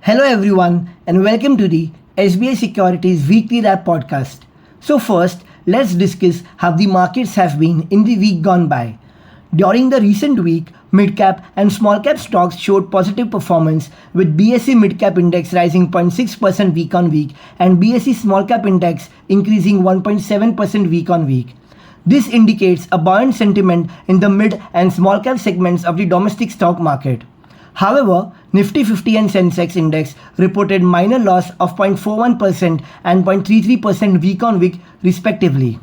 Hello, everyone, and welcome to the SBI Securities Weekly Wrap podcast. So, first, let's discuss how the markets have been in the week gone by. During the recent week, mid-cap and small-cap stocks showed positive performance, with BSE Mid-Cap Index rising 0.6% week-on-week and BSE Small-Cap Index increasing 1.7% week-on-week. This indicates a buoyant sentiment in the mid and small-cap segments of the domestic stock market. However, Nifty 50 and Sensex index reported minor loss of 0.41% and 0.33% week-on-week respectively.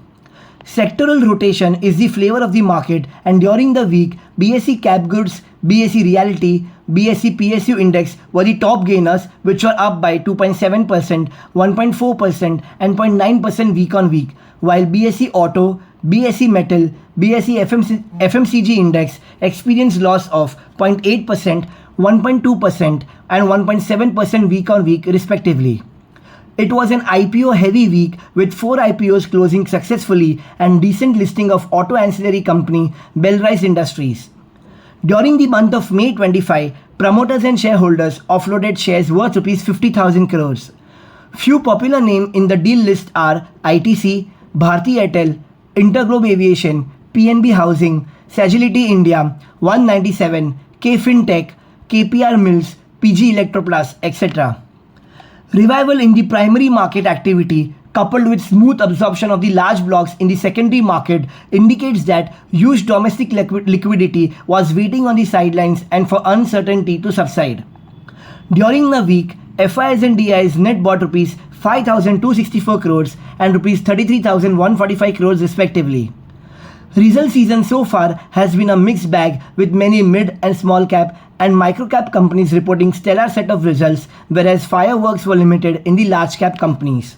Sectoral rotation is the flavor of the market, and during the week, BSE Cap Goods, BSE Realty, BSE PSU index were the top gainers, which were up by 2.7%, 1.4% and 0.9% week-on-week, while BSE Auto, BSE Metal, BSE FMCG index experienced loss of 0.8%, 1.2% and 1.7% week-on-week respectively. It was an IPO heavy week with 4 IPOs closing successfully and decent listing of auto ancillary company Bellrise Industries. During the month of May 25, promoters and shareholders offloaded shares worth Rs 50,000 crores. Few popular names in the deal list are ITC, Bharti Airtel, Interglobe Aviation, PNB Housing, Sagility India, 197, KFin Tech, KPR Mills, PG Electroplus, etc. Revival in the primary market activity coupled with smooth absorption of the large blocks in the secondary market indicates that huge domestic liquidity was waiting on the sidelines and for uncertainty to subside. During the week, FIs and DIs net bought Rs 5,264 crores and Rs 33,145 crores respectively. Result season so far has been a mixed bag, with many mid and small cap and micro cap companies reporting stellar set of results, whereas fireworks were limited in the large cap companies.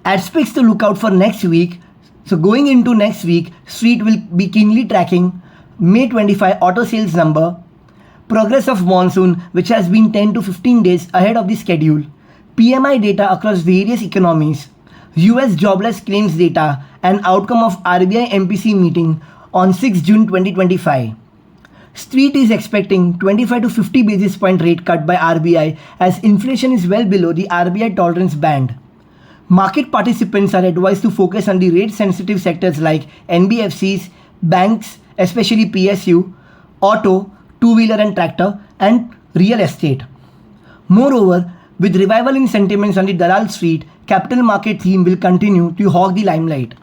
Aspects to look out for next week. So going into next week, Street will be keenly tracking May 25 auto sales number, progress of monsoon which has been 10 to 15 days ahead of the schedule, PMI data across various economies, US jobless claims data and outcome of RBI MPC meeting on 6 June 2025. Street is expecting 25 to 50 basis point rate cut by RBI as inflation is well below the RBI tolerance band. Market participants are advised to focus on the rate sensitive sectors like NBFCs, banks, especially PSU, auto, two-wheeler and tractor, and real estate. Moreover, with revival in sentiments on the Dalal Street, capital market theme will continue to hog the limelight.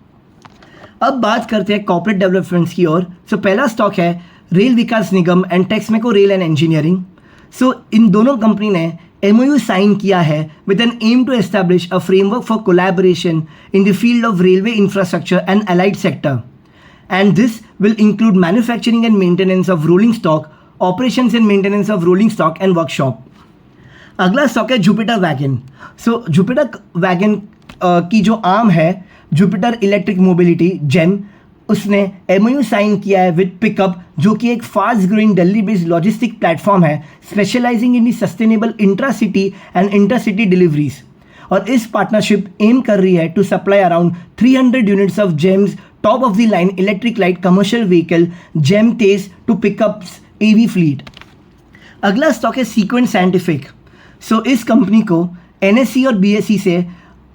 अब बात करते हैं corporate developments की ओर. सो पहला stock है rail Vikas Nigam and Texmaco rail and engineering. So इन दोनों company ने MOU साइन किया है with an aim to establish a framework for collaboration in the field of railway infrastructure and allied sector, and this will include manufacturing and maintenance of rolling stock, operations and maintenance of rolling stock and workshop. अगला stock है Jupiter wagon. So Jupiter wagon की जो arm है Jupiter electric mobility JEM, उसने MOU sign किया है with PikUp, जो कि एक fast growing Delhi based logistic platform है specialising in the sustainable intra city and intercity deliveries. और इस पार्टनरशिप एम कर रही है to supply around 300 units of JEM's top of the line electric light commercial vehicle JEM Tez to PikUp's AV fleet. अगला stock है Sequent Scientific. So इस company को NSE और BSE से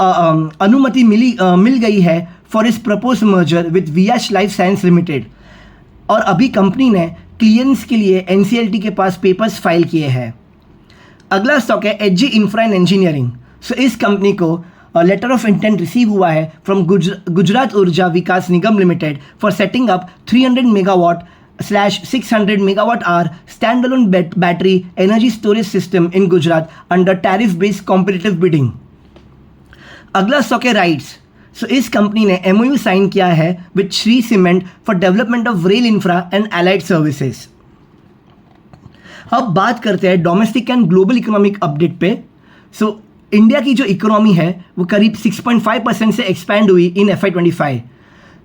अनुमति मिल गई है फॉर इस propose merger with Viyash life science limited, और अभी कंपनी ने क्लियरेंस के लिए NCLT के पास पेपर्स फाइल किए हैं. अगला स्टॉक है HG इंफ्रा एंड इंजीनियरिंग. सो इस कंपनी को लेटर ऑफ इंटेंट रिसीव हुआ है from Gujarat Urja Vikas Nigam limited for setting up 300 megawatt megawatt hour standalone battery energy storage system in Gujarat under tariff based competitive bidding. अगला stock है RITES. So इस company ने MOU sign किया है with Shree cement for development of rail infra and allied services. अब बात करते हैं domestic and global economic update पे. सो इंडिया की जो इकोनॉमी है वो करीब 6.5% से एक्सपैंड हुई इन FY25.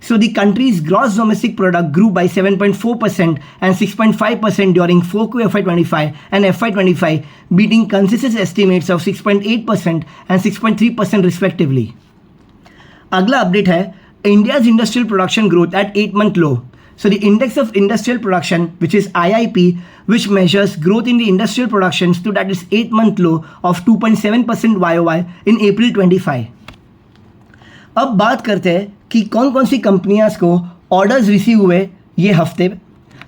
So the country's gross domestic product grew by 7.4% and 6.5% during 4Q FY25 and FY25, beating consensus estimates of 6.8% and 6.3% respectively. अगला अपडेट है India's industrial production growth at 8-month low. So the Index of Industrial Production, which is IIP, which measures growth in the industrial production, stood at its 8-month low of 2.7% YOY in April 25. अब बात करते हैं कि कौन कौन सी कंपनियां को orders receive हुए ये हफ्ते।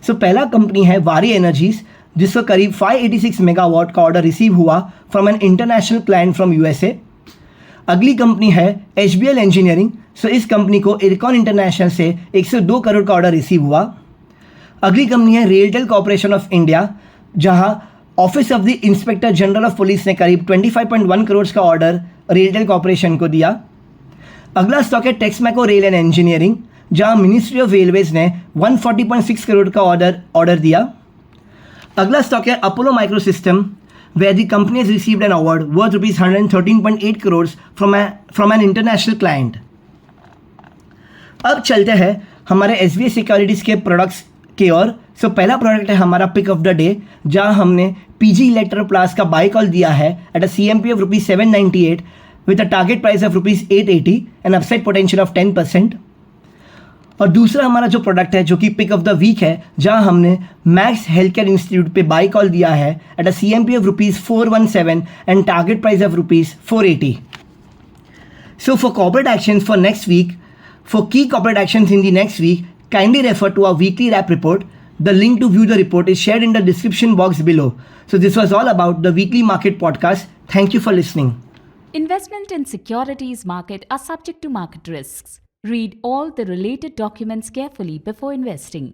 सो पहला कंपनी है वारी एनर्जीज, जिसको करीब 586 मेगावाट का ऑर्डर रिसीव हुआ from an international client from USA. अगली कंपनी है HBL इंजीनियरिंग। सो इस कंपनी को इरकॉन इंटरनेशनल से 102 करोड़ का ऑर्डर रिसीव हुआ। अगली कंपनी है रेलटेल कॉर्पोरेशन ऑफ इंडिया, जहां office of the inspector general of police ने करीब 25.1 करोड़ का ऑर्डर रेलटेल कॉर्पोरेशन को दिया। अगला स्टॉक है टेक्समैको रेल एंड इंजीनियरिंग, जहां मिनिस्ट्री ऑफ रेलवेज ने 140.6 करोड़ का ऑर्डर दिया। अगला स्टॉक है Apollo micro system, where the company has received an award worth rupees 113.8 crores from an international client. अब चलते हैं हमारे SBI सिक्योरिटीज़ के प्रोडक्ट्स के ओर। सो पहला प्रोडक्ट है हमारा पिक ऑफ द डे, जहां हमने PG इलेक्ट्रो प्लास का बाई कॉल दिया है at a CMP of rupees 798 with a target price of rupees 880 and upside potential of 10%। और दूसरा हमारा जो प्रोडक्ट है जो कि पिक ऑफ द वीक है, जहां हमने मैक्स हेल्थ केयर इंस्टीट्यूट पे बाई कॉल दिया है at a CMP of rupees 417 and target price of rupees 480। So for corporate actions for next week, for key corporate actions in the next week, kindly refer to our weekly wrap report. The link to view the report is shared in the description box below. So this was all about the weekly market podcast. Thank you for listening. Investment in securities market are subject to market risks. Read all the related documents carefully before investing.